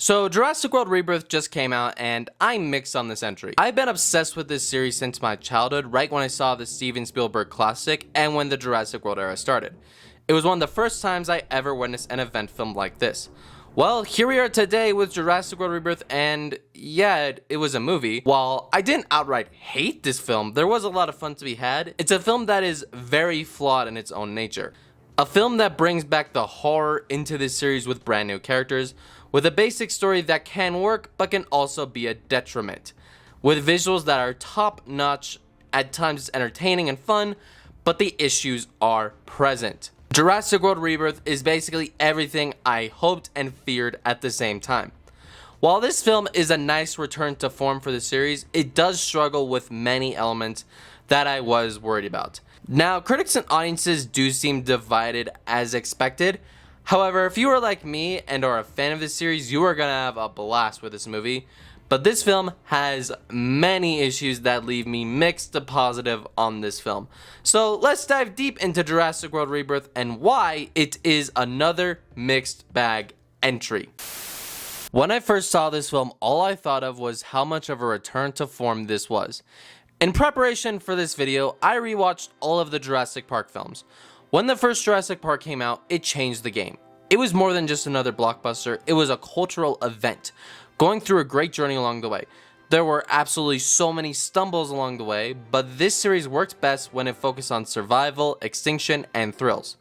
So Jurassic World Rebirth just came out and I'm mixed on this entry. I've been obsessed with this series since my childhood, right when I saw the Steven Spielberg classic and when the Jurassic World era started. It was one of the first times I ever witnessed an event film like this. Well, here we are today with Jurassic World Rebirth, and yeah, it was a movie. While I didn't outright hate this film, there was a lot of fun to be had. It's a film that is very flawed in its own nature. A film that brings back the horror into this series with brand new characters, with a basic story that can work but can also be a detriment, with visuals that are top notch, at times it's entertaining and fun, but the issues are present. Jurassic World Rebirth is basically everything I hoped and feared at the same time. While this film is a nice return to form for the series, it does struggle with many elements that I was worried about. Now, critics and audiences do seem divided as expected. However, if you are like me and are a fan of this series, you are gonna have a blast with this movie. But this film has many issues that leave me mixed to positive on this film. So let's dive deep into Jurassic World Rebirth and why it is another mixed bag entry. When I first saw this film, all I thought of was how much of a return to form this was. In preparation for this video, I rewatched all of the Jurassic Park films. When the first Jurassic Park came out, it changed the game. It was more than just another blockbuster, it was a cultural event, going through a great journey along the way. There were absolutely so many stumbles along the way, but this series worked best when it focused on survival, extinction, and thrills.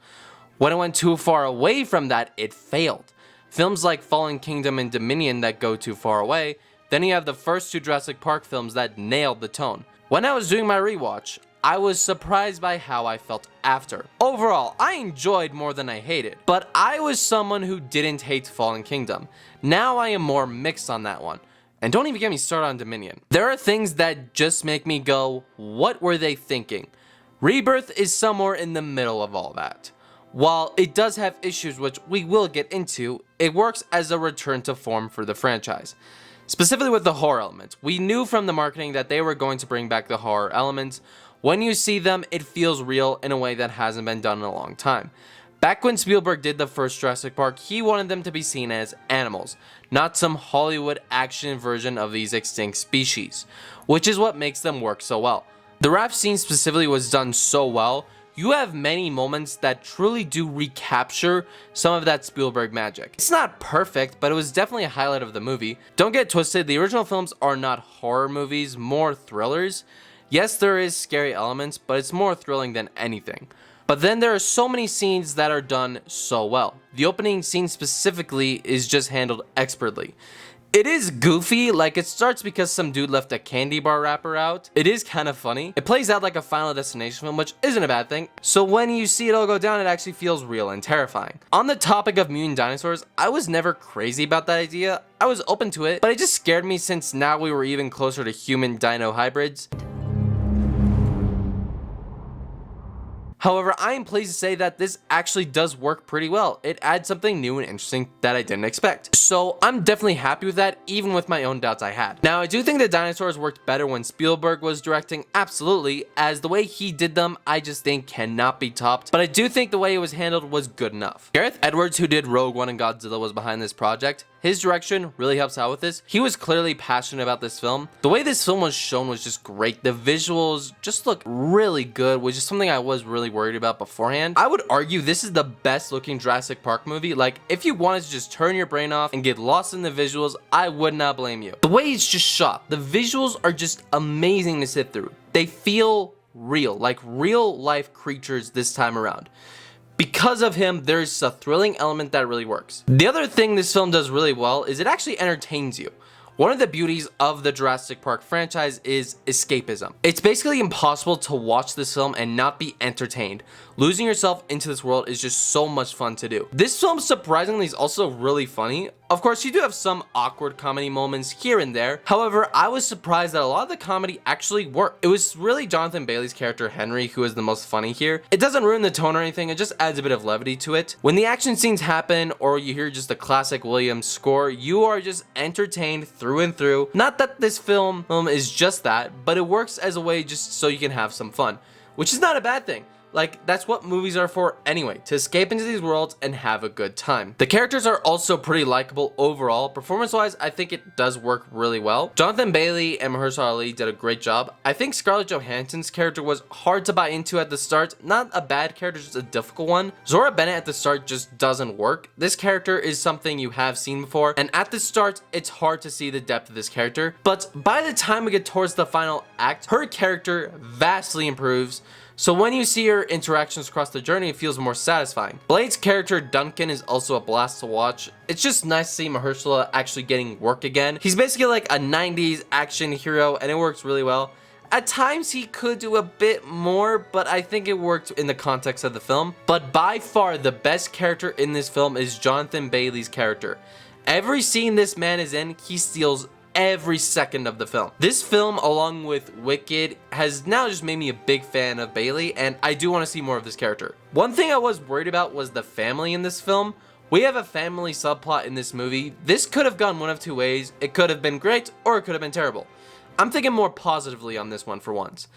When it went too far away from that, it failed. Films like Fallen Kingdom and Dominion that go too far away, then you have the first two Jurassic Park films that nailed the tone. When I was doing my rewatch, I was surprised by how I felt after. Overall, I enjoyed more than I hated, but I was someone who didn't hate Fallen Kingdom. Now I am more mixed on that one. And don't even get me started on Dominion. There are things that just make me go, what were they thinking? Rebirth is somewhere in the middle of all that. While it does have issues which we will get into, it works as a return to form for the franchise. Specifically with the horror elements. We knew from the marketing that they were going to bring back the horror elements. When you see them, it feels real in a way that hasn't been done in a long time. Back when Spielberg did the first Jurassic Park, he wanted them to be seen as animals, not some Hollywood action version of these extinct species, which is what makes them work so well. The raft scene specifically was done so well. You have many moments that truly do recapture some of that Spielberg magic. It's not perfect, but it was definitely a highlight of the movie. Don't get twisted, the original films are not horror movies, more thrillers. Yes, there is scary elements, but it's more thrilling than anything. But then there are so many scenes that are done so well. The opening scene specifically is just handled expertly. It is goofy, like it starts because some dude left a candy bar wrapper out. It is kind of funny. It plays out like a Final Destination film, which isn't a bad thing. So when you see it all go down, it actually feels real and terrifying. On the topic of mutant dinosaurs, I was never crazy about that idea. I was open to it, but it just scared me since now we were even closer to human dino hybrids. However, I am pleased to say that this actually does work pretty well. It adds something new and interesting that I didn't expect. So I'm definitely happy with that, even with my own doubts I had. Now, I do think the dinosaurs worked better when Spielberg was directing, absolutely, as the way he did them, I just think cannot be topped. But I do think the way it was handled was good enough. Gareth Edwards, who did Rogue One and Godzilla, was behind this project. His direction really helps out with this. He was clearly passionate about this film. The way this film was shown was just great. The visuals just look really good, which is something I was really worried about beforehand. I would argue this is the best looking Jurassic Park movie. Like, if you wanted to just turn your brain off and get lost in the visuals, I would not blame you. The way it's just shot, the visuals are just amazing to sit through. They feel real, like real life creatures this time around. Because of him, there's a thrilling element that really works. The other thing this film does really well is it actually entertains you. One of the beauties of the Jurassic Park franchise is escapism. It's basically impossible to watch this film and not be entertained. Losing yourself into this world is just so much fun to do. This film surprisingly is also really funny. Of course, you do have some awkward comedy moments here and there. However, I was surprised that a lot of the comedy actually worked. It was really Jonathan Bailey's character Henry who is the most funny here. It doesn't ruin the tone or anything, it just adds a bit of levity to it. When the action scenes happen or you hear just the classic Williams score, you are just entertained through and through. Not that this film is just that, but it works as a way just so you can have some fun, which is not a bad thing. Like, that's what movies are for anyway, to escape into these worlds and have a good time. The characters are also pretty likable overall. Performance-wise, I think it does work really well. Jonathan Bailey and Mahershala Ali did a great job. I think Scarlett Johansson's character was hard to buy into at the start. Not a bad character, just a difficult one. Zora Bennett at the start just doesn't work. This character is something you have seen before, and at the start, it's hard to see the depth of this character. But by the time we get towards the final act, her character vastly improves. So when you see her interactions across the journey, it feels more satisfying. Blade's character, Duncan, is also a blast to watch. It's just nice to see Mahershala actually getting work again. He's basically like a 90s action hero, and it works really well. At times, he could do a bit more, but I think it worked in the context of the film. But by far, the best character in this film is Jonathan Bailey's character. Every scene this man is in, he steals every second of the film. This film, along with Wicked, has now just made me a big fan of Bailey, and I do want to see more of this character. One thing I was worried about was the family in this film. We have a family subplot in this movie. This could have gone one of two ways. It could have been great, or it could have been terrible. I'm thinking more positively on this one for once.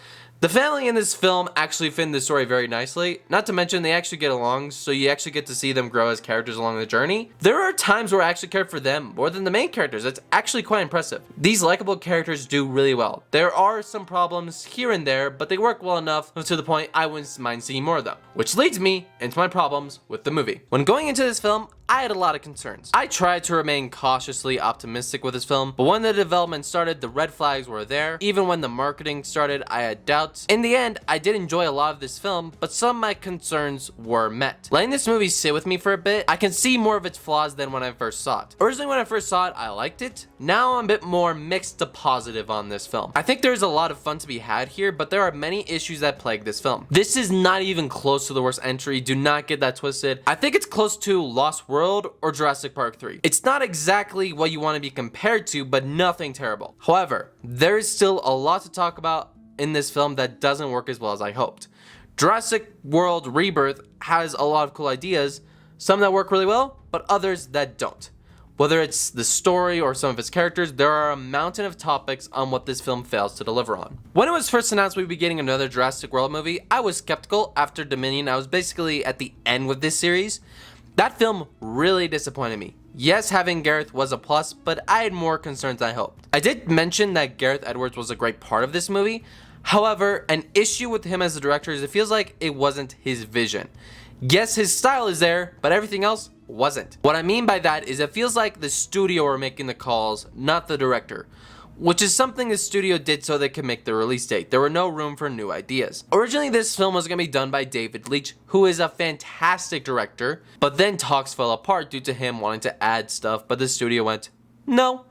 The family in this film actually fit in the story very nicely. Not to mention they actually get along, so you actually get to see them grow as characters along the journey. There are times where I actually care for them more than the main characters. It's actually quite impressive. These likable characters do really well. There are some problems here and there, but they work well enough to the point I wouldn't mind seeing more of them. Which leads me into my problems with the movie. When going into this film, I had a lot of concerns. I tried to remain cautiously optimistic with this film, but when the development started, the red flags were there. Even when the marketing started, I had doubts. In the end, I did enjoy a lot of this film, but some of my concerns were met. Letting this movie sit with me for a bit, I can see more of its flaws than when I first saw it. Originally, when I first saw it, I liked it. Now I'm a bit more mixed to positive on this film. I think there's a lot of fun to be had here, but there are many issues that plague this film. This is not even close to the worst entry. Do not get that twisted. I think it's close to Lost World or Jurassic Park 3. It's not exactly what you want to be compared to, but nothing terrible. However, there is still a lot to talk about in this film that doesn't work as well as I hoped. Jurassic World Rebirth has a lot of cool ideas, some that work really well, but others that don't. Whether it's the story or some of its characters, there are a mountain of topics on what this film fails to deliver on. When it was first announced we'd be getting another Jurassic World movie, I was skeptical. After Dominion, I was basically at the end with this series. That film really disappointed me. Yes, having Gareth was a plus, but I had more concerns than I hoped. I did mention that Gareth Edwards was a great part of this movie. However, an issue with him as a director is it feels like it wasn't his vision. Yes, his style is there, but everything else wasn't. What I mean by that is it feels like the studio were making the calls, not the director. Which is something the studio did so they could make the release date. There were no room for new ideas. Originally, this film was going to be done by David Leitch, who is a fantastic director, but then talks fell apart due to him wanting to add stuff, but the studio went, no.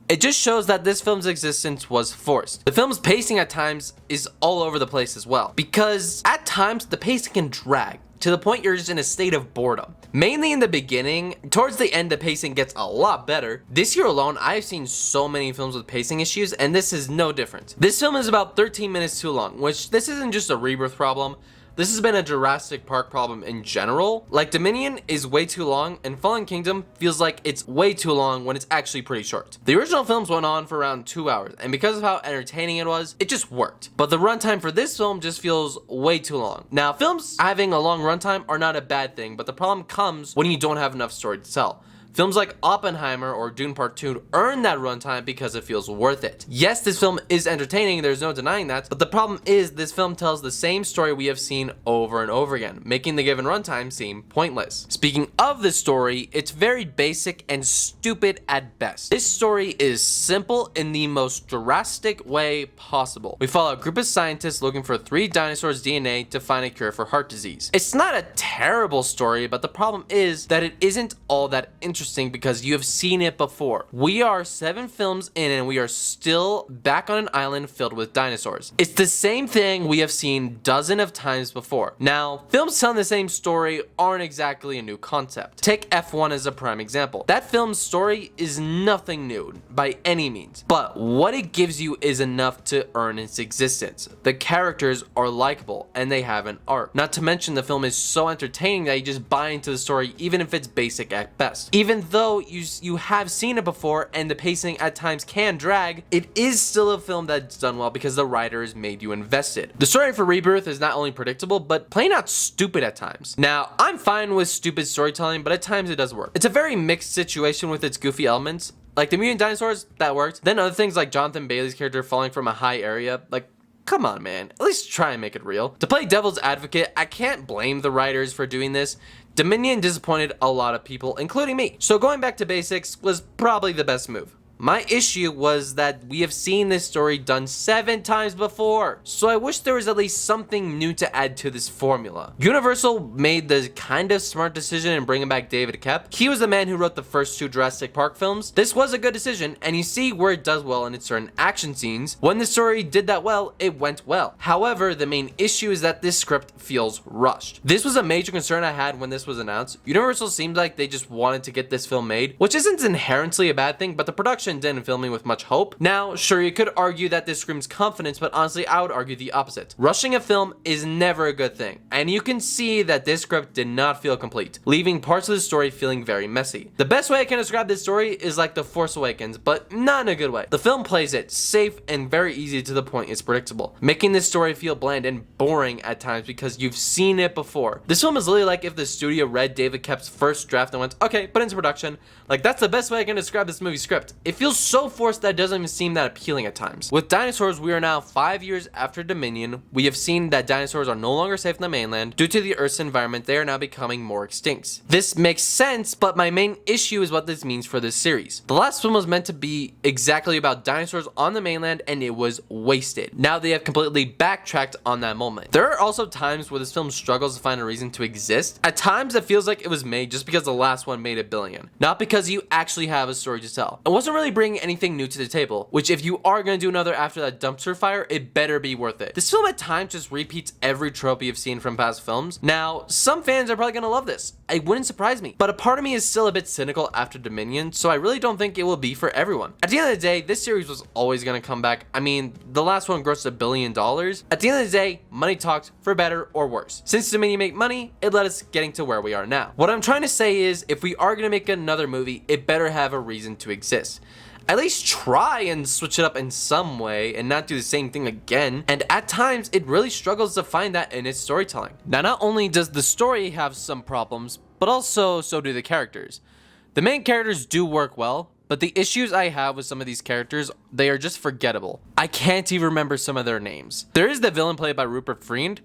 It just shows that this film's existence was forced. The film's pacing at times is all over the place as well, because at times the pacing can drag to the point you're just in a state of boredom. Mainly in the beginning. Towards the end, the pacing gets a lot better. This year alone, I've seen so many films with pacing issues, and this is no different. This film is about 13 minutes too long, which this isn't just a Rebirth problem. This has been a Jurassic Park problem in general. Like, Dominion is way too long, and Fallen Kingdom feels like it's way too long when it's actually pretty short. The original films went on for around 2 hours, and because of how entertaining it was, it just worked. But the runtime for this film just feels way too long. Now, films having a long runtime are not a bad thing, but the problem comes when you don't have enough story to tell. Films like Oppenheimer or Dune Part 2 earn that runtime because it feels worth it. Yes, this film is entertaining, there's no denying that, but the problem is this film tells the same story we have seen over and over again, making the given runtime seem pointless. Speaking of the story, it's very basic and stupid at best. This story is simple in the most drastic way possible. We follow a group of scientists looking for 3 dinosaurs' DNA to find a cure for heart disease. It's not a terrible story, but the problem is that it isn't all that interesting because you have seen it before. We are 7 films in and we are still back on an island filled with dinosaurs. It's the same thing we have seen dozens of times before. Now, films telling the same story aren't exactly a new concept. Take F1 as a prime example. That film's story is nothing new by any means, but what it gives you is enough to earn its existence. The characters are likable and they have an arc. Not to mention the film is so entertaining that you just buy into the story even if it's basic at best. Even even though you have seen it before and the pacing at times can drag, it is still a film that's done well because the writers made you invested. The story for Rebirth is not only predictable, but plain out stupid at times. Now, I'm fine with stupid storytelling, but at times it does work. It's a very mixed situation with its goofy elements. Like the mutant dinosaurs, that worked. Then other things like Jonathan Bailey's character falling from a high area, like, come on, man. At least try and make it real. To play devil's advocate, I can't blame the writers for doing this. Dominion disappointed a lot of people, including me. So going back to basics was probably the best move. My issue was that we have seen this story done 7 times before, so I wish there was at least something new to add to this formula. Universal made the kind of smart decision in bringing back David Koepp. He was the man who wrote the first 2 Jurassic Park films. This was a good decision, and you see where it does well in its certain action scenes. When the story did that well, it went well. However, the main issue is that this script feels rushed. This was a major concern I had when this was announced. Universal seemed like they just wanted to get this film made, which isn't inherently a bad thing, but the production didn't fill me with much hope. Now, sure, you could argue that this screams confidence, but honestly, I would argue the opposite. Rushing a film is never a good thing, and you can see that this script did not feel complete, leaving parts of the story feeling very messy. The best way I can describe this story is like The Force Awakens, but not in a good way. The film plays it safe and very easy to the point it's predictable, making this story feel bland and boring at times because you've seen it before. This film is literally like if the studio read David Koepp's first draft and went, okay, put it into production. Like, that's the best way I can describe this movie script. It feels so forced that it doesn't even seem that appealing at times. With dinosaurs, we are now 5 years after Dominion. We have seen that dinosaurs are no longer safe in the mainland. Due to the Earth's environment, they are now becoming more extinct. This makes sense, but my main issue is what this means for this series. The last film was meant to be exactly about dinosaurs on the mainland, and it was wasted. Now they have completely backtracked on that moment. There are also times where this film struggles to find a reason to exist. At times, it feels like it was made just because the last one made $1 billion, not because you actually have a story to tell. It wasn't really bringing anything new to the table, which if you are going to do another after that dumpster fire, it better be worth it. This film at times just repeats every trope you've seen from past films. Now, some fans are probably going to love this. It wouldn't surprise me, but a part of me is still a bit cynical after Dominion, so I really don't think it will be for everyone. At the end of the day, this series was always going to come back. I mean, the last one grossed $1 billion. At the end of the day, money talks, for better or worse. Since Dominion made money, it led us getting to where we are now. What I'm trying to say is, if we are going to make another movie, it better have a reason to exist. At least try and switch it up in some way and not do the same thing again. And at times, it really struggles to find that in its storytelling. Now, not only does the story have some problems, but also so do the characters. The main characters do work well, but the issues I have with some of these characters, they are just forgettable. I can't even remember some of their names. There is the villain played by Rupert Friend.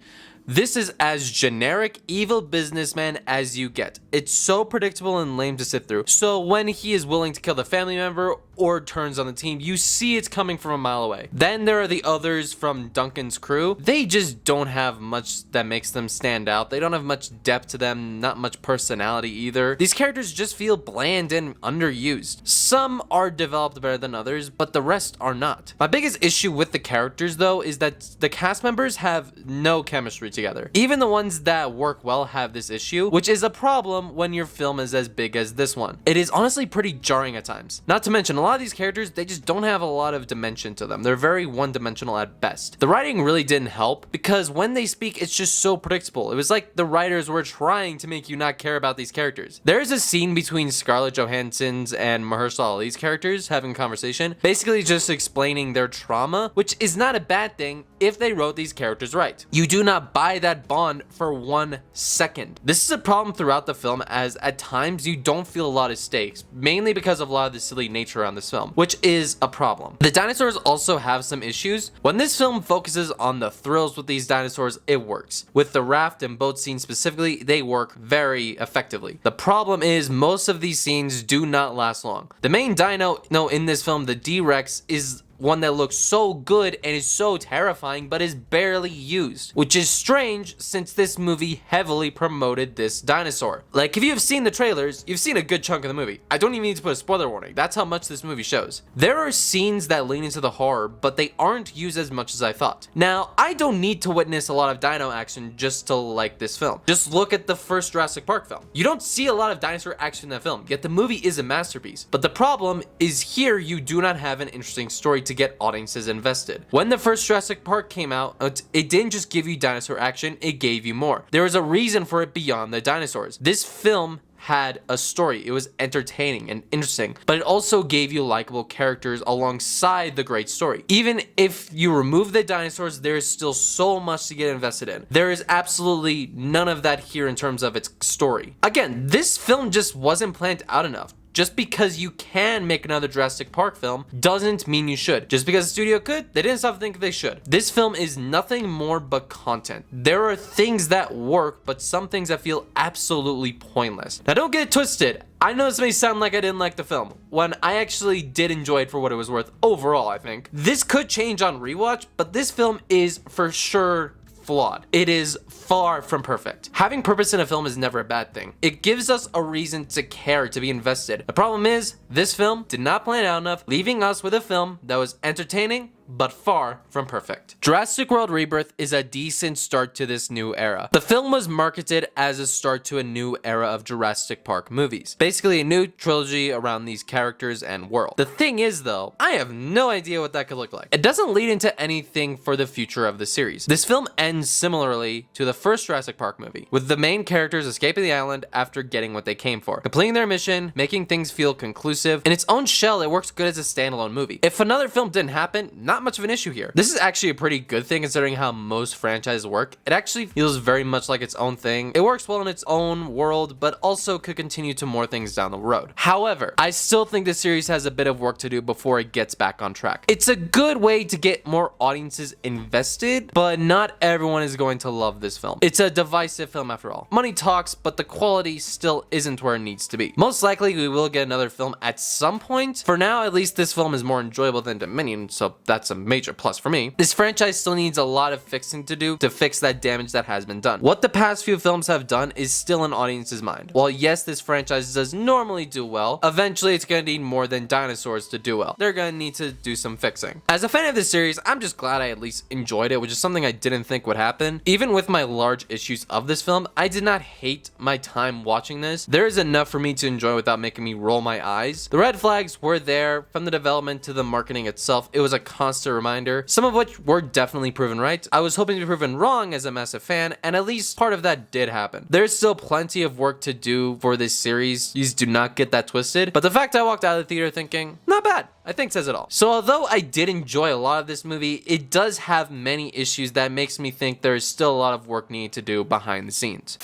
This is as generic evil businessman as you get. It's so predictable and lame to sit through. So when he is willing to kill the family member or turns on the team, you see it's coming from a mile away. Then there are the others from Duncan's crew. They just don't have much that makes them stand out. They don't have much depth to them, not much personality either. These characters just feel bland and underused. Some are developed better than others, but the rest are not. My biggest issue with the characters though is that the cast members have no chemistry together. Even the ones that work well have this issue, which is a problem when your film is as big as this one. It is honestly pretty jarring at times. Not to mention, a lot of these characters, they just don't have a lot of dimension to them. They're very one-dimensional at best. The writing really didn't help because when they speak, it's just so predictable. It was like the writers were trying to make you not care about these characters. There is a scene between Scarlett Johansson's and Mahershala Ali's characters having a conversation, basically just explaining their trauma, which is not a bad thing if they wrote these characters right. You do not buy that bond for 1 second. This is a problem throughout the film, as at times you don't feel a lot of stakes, mainly because of a lot of the silly nature around this film, which is a problem. The dinosaurs also have some issues. When this film focuses on the thrills with these dinosaurs, it works. With the raft and boat scenes specifically, they work very effectively. The problem is most of these scenes do not last long. The main dino in this film, the D-Rex, is one that looks so good and is so terrifying but is barely used, which is strange since this movie heavily promoted this dinosaur. Like, if you have seen the trailers, you've seen a good chunk of the movie. I don't even need to put a spoiler warning. That's how much this movie shows. There are scenes that lean into the horror, but they aren't used as much as I thought. Now, I don't need to witness a lot of dino action just to like this film. Just look at the first Jurassic Park film. You don't see a lot of dinosaur action in that film, yet the movie is a masterpiece. But the problem is here you do not have an interesting story to get audiences invested. When the first Jurassic Park came out, it didn't just give you dinosaur action, it gave you more. There was a reason for it beyond the dinosaurs. This film had a story. It was entertaining and interesting, but it also gave you likable characters alongside the great story. Even if you remove the dinosaurs, there is still so much to get invested in. There is absolutely none of that here in terms of its story. Again, this film just wasn't planned out enough. Just because you can make another Jurassic Park film doesn't mean you should. Just because the studio could, they didn't stop thinking they should. This film is nothing more but content. There are things that work, but some things that feel absolutely pointless. Now don't get it twisted. I know this may sound like I didn't like the film, when I actually did enjoy it for what it was worth overall, I think. This could change on rewatch, but this film is for sure flawed. It is far from perfect. Having purpose in a film is never a bad thing. It gives us a reason to care, to be invested. The problem is, this film did not plan out enough, leaving us with a film that was entertaining, but far from perfect. Jurassic World Rebirth is a decent start to this new era. The film was marketed as a start to a new era of Jurassic Park movies. Basically a new trilogy around these characters and world. The thing is though, I have no idea what that could look like. It doesn't lead into anything for the future of the series. This film ends similarly to the first Jurassic Park movie, with the main characters escaping the island after getting what they came for, completing their mission, making things feel conclusive. In its own shell, it works good as a standalone movie. If another film didn't happen, not much of an issue here. This is actually a pretty good thing considering how most franchises work. It actually feels very much like its own thing. It works well in its own world, but also could continue to more things down the road. However, I still think this series has a bit of work to do before it gets back on track. It's a good way to get more audiences invested, but not everyone is going to love this film. It's a divisive film after all. Money talks, but the quality still isn't where it needs to be. Most likely we will get another film at some point. For now, at least this film is more enjoyable than Dominion, so that's a major plus for me. This franchise still needs a lot of fixing to do to fix that damage that has been done. What the past few films have done is still in audience's mind. While yes, this franchise does normally do well, eventually it's gonna need more than dinosaurs to do well. They're gonna need to do some fixing. As a fan of this series, I'm just glad I at least enjoyed it, which is something I didn't think would happen. Even with my large issues of this film, I did not hate my time watching this. There is enough for me to enjoy without making me roll my eyes. The red flags were there from the development to the marketing itself. It was a constant reminder, some of which were definitely proven right. I was hoping to be proven wrong as a massive fan, and at least part of that did happen. There's still plenty of work to do for this series. Please do not get that twisted, but the fact I walked out of the theater thinking, not bad, I think says it all. So although I did enjoy a lot of this movie, it does have many issues that makes me think there is still a lot of work needed to do behind the scenes.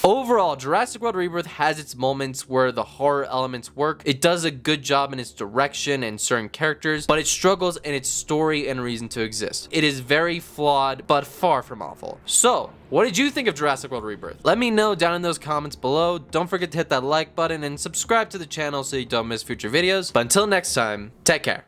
Overall, Jurassic World Rebirth has its moments where the horror elements work. It does a good job in its direction and certain characters, but it struggles in its story and reason to exist. It is very flawed, but far from awful. So, what did you think of Jurassic World Rebirth? Let me know down in those comments below. Don't forget to hit that like button and subscribe to the channel so you don't miss future videos. But until next time, take care.